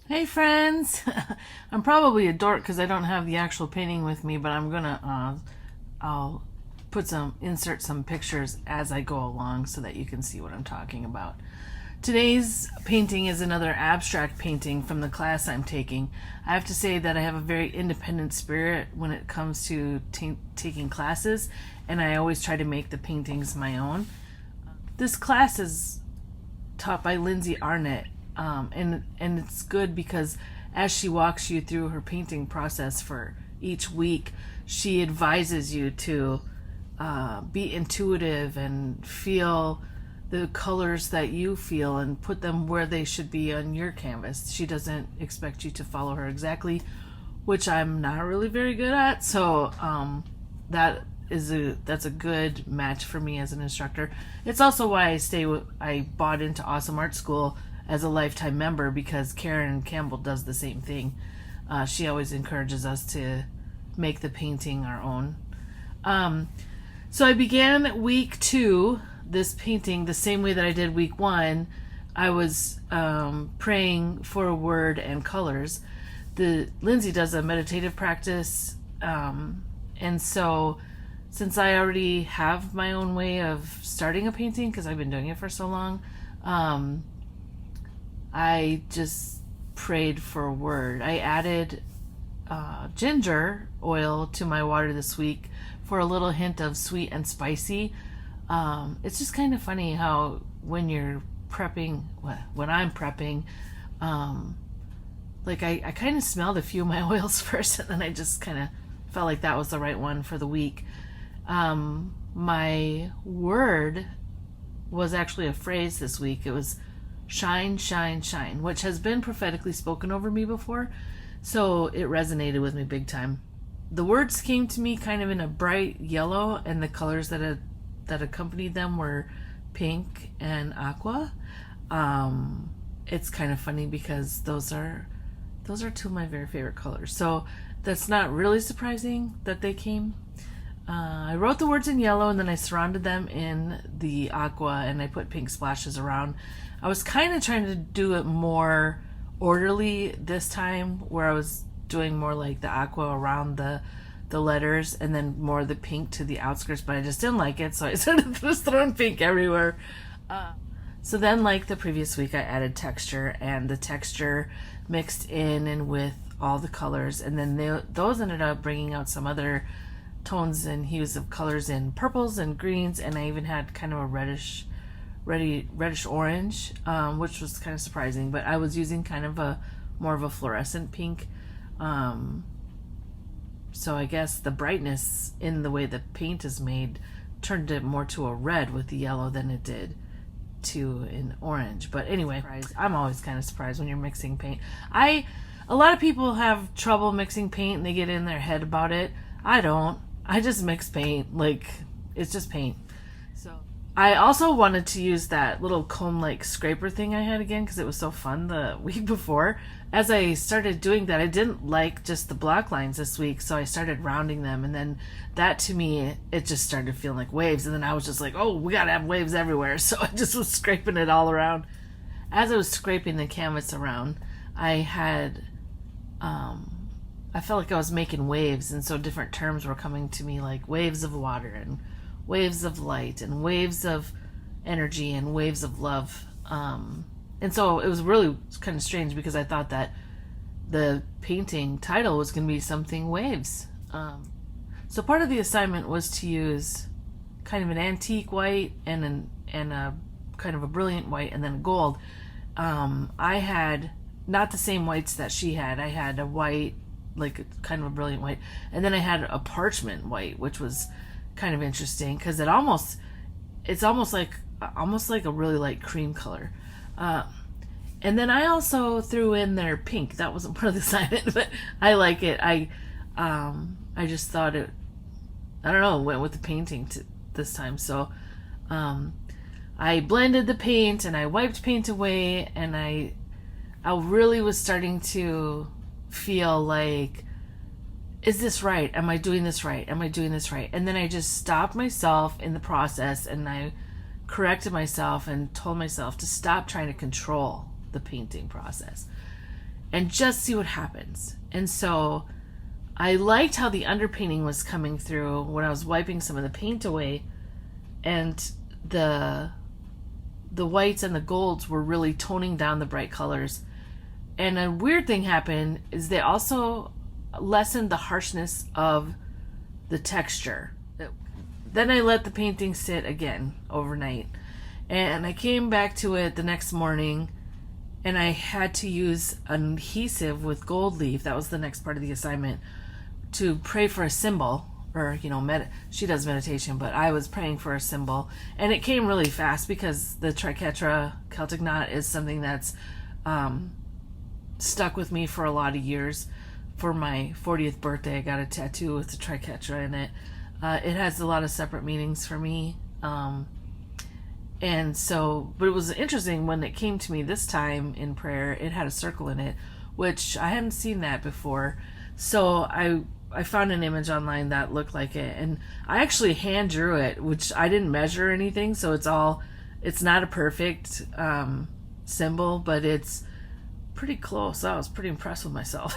Hey friends! I'm probably a dork because I don't have the actual painting with me, but I'll insert some pictures as I go along so that you can see what I'm talking about. Today's painting is another abstract painting from the class I'm taking. I have to say that I have a very independent spirit when it comes to taking classes, and I always try to make the paintings my own. This class is taught by Lindsay Arnett, and it's good because as she walks you through her painting process for each week, she advises you to be intuitive and feel the colors that you feel and put them where they should be on your canvas. She doesn't expect you to follow her exactly, which I'm not really very good at. So that's a good match for me as an instructor. It's also why I bought into Awesome Art School as a lifetime member, because Karen Campbell does the same thing. She always encourages us to make the painting our own. So I began week 2, this painting, the same way that I did week 1. I was praying for a word and colors. Lindsay does a meditative practice, and so since I already have my own way of starting a painting, because I've been doing it for so long, I just prayed for a word. I added ginger oil to my water this week for a little hint of sweet and spicy. It's just kind of funny how when you're prepping, when I'm prepping, like I kind of smelled a few of my oils first, and then I just kind of felt like that was the right one for the week. My word was actually a phrase this week. It was shine, shine, shine, which has been prophetically spoken over me before, so it resonated with me big time. The words came to me kind of in a bright yellow, and the colors that accompanied them were pink and aqua. It's kind of funny because those are two of my very favorite colors, so that's not really surprising that they came. I wrote the words in yellow, and then I surrounded them in the aqua, and I put pink splashes around. I was kind of trying to do it more orderly this time, where I was doing more like the aqua around the letters and then more the pink to the outskirts, but I just didn't like it, so I started just throwing pink everywhere. So then, like the previous week, I added texture, and the texture mixed in and with all the colors, and then those ended up bringing out some other tones and hues of colors in purples and greens, and I even had kind of a reddish orange, which was kind of surprising, but I was using kind of more of a fluorescent pink. So I guess the brightness in the way the paint is made turned it more to a red with the yellow than it did to an orange. But anyway, I'm always kind of surprised when you're mixing paint. A lot of people have trouble mixing paint and they get in their head about it. I don't. I just mix paint. Like, it's just paint. So I also wanted to use that little comb-like scraper thing I had again because it was so fun the week before. As I started doing that, I didn't like just the block lines this week, so I started rounding them, and then that, to me, it just started feeling like waves, and then I was just like, oh, we gotta have waves everywhere, so I just was scraping it all around. As I was scraping the canvas around, I felt like I was making waves, and so different terms were coming to me, like waves of water and waves of light and waves of energy and waves of love. And so it was really kind of strange because I thought that the painting title was going to be something waves. So part of the assignment was to use kind of an antique white and a kind of a brilliant white and then a gold. I had not the same whites that she had. I had a white, like kind of a brilliant white, and then I had a parchment white, which was kind of interesting because it's almost like a really light cream color. And then I also threw in their pink. That wasn't part of the assignment, but I like it. I just thought it, I don't know, went with the painting this time. So I blended the paint and I wiped paint away, and I really was starting to feel like, is this right? Am I doing this right? Am I doing this right? And then I just stopped myself in the process, and I corrected myself and told myself to stop trying to control the painting process. and just see what happens. And so I liked how the underpainting was coming through when I was wiping some of the paint away, and the whites and the golds were really toning down the bright colors. And a weird thing happened is they also lessened the harshness of the texture. Then I let the painting sit again overnight, and I came back to it the next morning, and I had to use an adhesive with gold leaf. That was the next part of the assignment, to pray for a symbol, or she does meditation, but I was praying for a symbol, and it came really fast because the triquetra Celtic knot is something that's stuck with me for a lot of years. For my 40th birthday, I got a tattoo with the triquetra in it. It has a lot of separate meanings for me, and so, but it was interesting when it came to me this time in prayer. It had a circle in it, which I hadn't seen that before. So I found an image online that looked like it, and I actually hand drew it, which I didn't measure anything, so it's not a perfect symbol, but it's pretty close. I was pretty impressed with myself.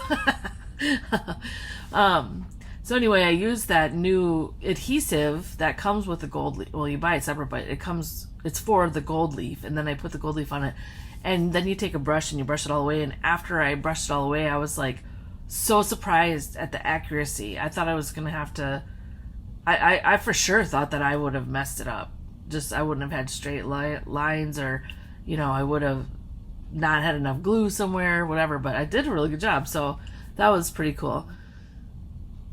So anyway, I used that new adhesive that comes with the gold leaf. Well, you buy it separate, but it's for the gold leaf, and then I put the gold leaf on it, and then you take a brush and you brush it all away. And after I brushed it all away, I was like so surprised at the accuracy. I thought I was gonna have to. I for sure thought that I would have messed it up. Just I wouldn't have had straight lines, or I would have not had enough glue somewhere, whatever. But I did a really good job, so that was pretty cool.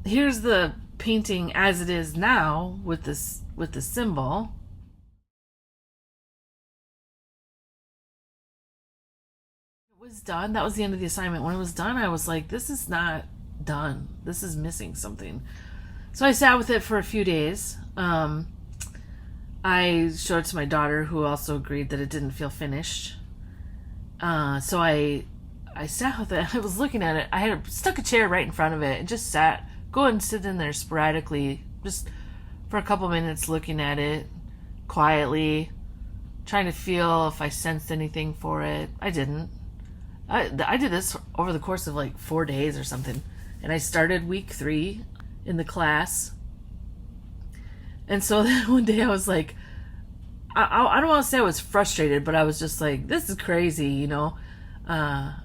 Here's the painting as it is now with the symbol. It was done. That was the end of the assignment. When it was done, I was like, this is not done. This is missing something. So I sat with it for a few days. I showed it to my daughter, who also agreed that it didn't feel finished. So I sat with it. I was looking at it. I had stuck a chair right in front of it and just sat. Go and sit in there sporadically, just for a couple minutes, looking at it quietly, trying to feel if I sensed anything for it. I didn't. I did this over the course of like 4 days or something, and I started week 3 in the class. And so then one day I was like, I don't want to say I was frustrated, but I was just like, this is crazy, I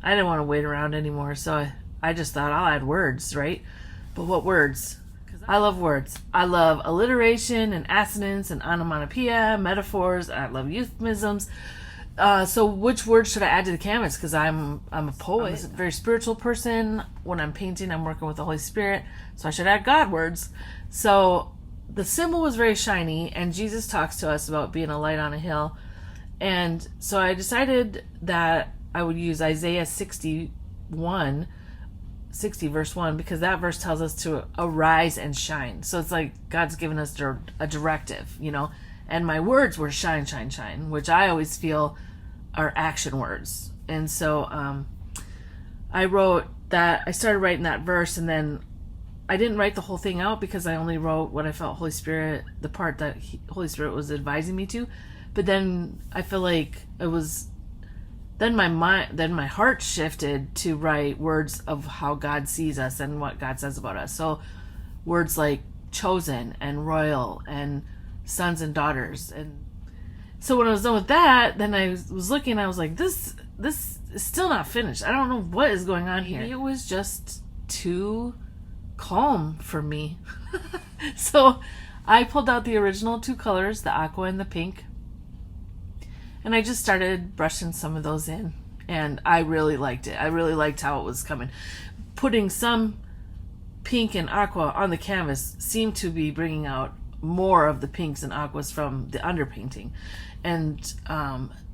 didn't want to wait around anymore, so I just thought I'll add words, right? But what words? I love words. I love alliteration and assonance and onomatopoeia, metaphors. I love euphemisms. So which words should I add to the canvas? Because I'm a poet, I'm a very spiritual person. When I'm painting, I'm working with the Holy Spirit, so I should add God words. So the symbol was very shiny, and Jesus talks to us about being a light on a hill. And so I decided that I would use Isaiah 60 verse 1, because that verse tells us to arise and shine. So it's like God's given us a directive, and my words were shine, shine, shine, which I always feel are action words. And so I started writing that verse, and then I didn't write the whole thing out because I only wrote what I felt Holy Spirit, the part that Holy Spirit was advising me to. But then I feel like it was then my heart shifted to write words of how God sees us and what God says about us. So words like chosen and royal and sons and daughters. And so when I was done with that, then I was looking, I was like, this is still not finished. I don't know what is going on here. Maybe it was just too calm for me. So I pulled out the original 2 colors, the aqua and the pink, and I just started brushing some of those in, and I really liked it. I really liked how it was coming. Putting some pink and aqua on the canvas seemed to be bringing out more of the pinks and aquas from the underpainting. And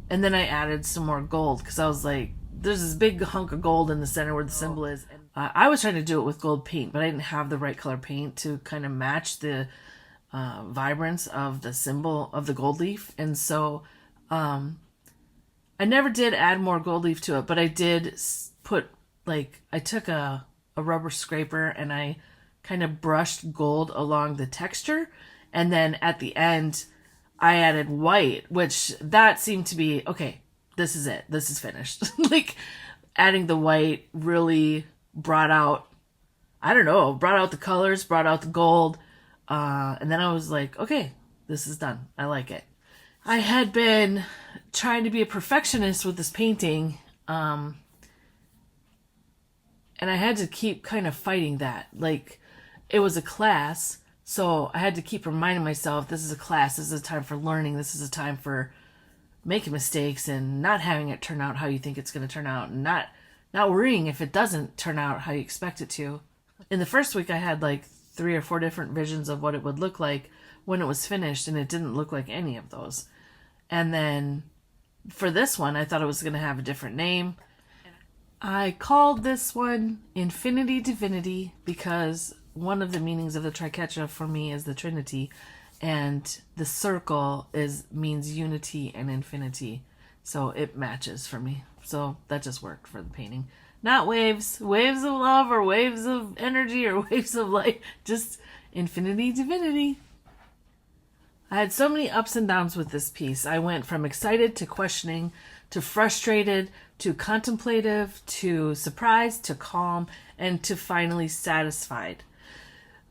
then I added some more gold, because I was like, there's this big hunk of gold in the center where the symbol is. And I was trying to do it with gold paint, but I didn't have the right color paint to kind of match the vibrance of the symbol of the gold leaf. And so I never did add more gold leaf to it, but I did put, I took a rubber scraper and I kind of brushed gold along the texture. And then at the end, I added white, which that seemed to be, okay, this is it. This is finished. adding the white really brought out, I don't know, brought out the colors, brought out the gold. And then I was like, okay, this is done. I like it. I had been trying to be a perfectionist with this painting. And I had to keep kind of fighting that. Like, it was a class, so I had to keep reminding myself, this is a class, this is a time for learning, this is a time for making mistakes and not having it turn out how you think it's going to turn out, and not worrying if it doesn't turn out how you expect it to. In the first week, I had like 3 or 4 different visions of what it would look like when it was finished, and it didn't look like any of those. And then for this one, I thought it was going to have a different name. I called this one Infinity Divinity because one of the meanings of the triquetra for me is the Trinity, and the circle means unity and infinity, so it matches for me. So that just worked for the painting. Not waves of love or waves of energy or waves of light, just Infinity Divinity. I had so many ups and downs with this piece. I went from excited to questioning to frustrated to contemplative to surprised to calm and to finally satisfied.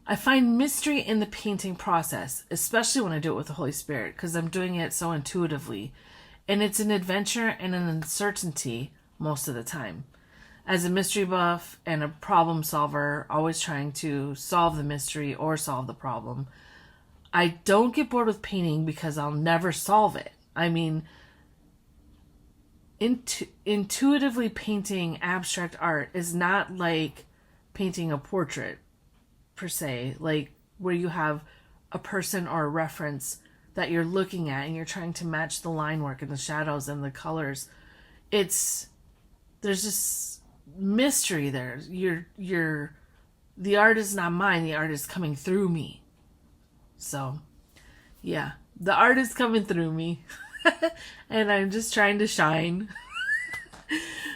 I find mystery in the painting process, especially when I do it with the Holy Spirit, because I'm doing it so intuitively. And it's an adventure and an uncertainty most of the time. As a mystery buff and a problem solver, always trying to solve the mystery or solve the problem, I don't get bored with painting because I'll never solve it. I mean, intuitively painting abstract art is not like painting a portrait per se, like where you have a person or a reference that you're looking at and you're trying to match the line work and the shadows and the colors. There's just mystery there. The art is not mine, the art is coming through me. So yeah, the art is coming through me and I'm just trying to shine.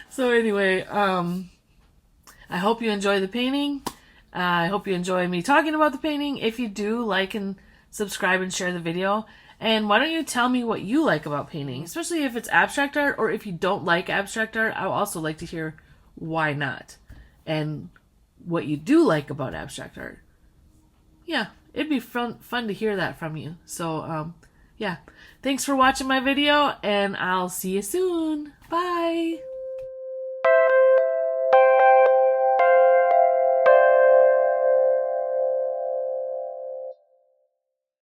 So anyway, I hope you enjoy the painting. I hope you enjoy me talking about the painting. If you do, like and subscribe and share the video. And why don't you tell me what you like about painting, especially if it's abstract art, or if you don't like abstract art, I would also like to hear why not and what you do like about abstract art. Yeah, it'd be fun to hear that from you. So, yeah, thanks for watching my video, and I'll see you soon. Bye.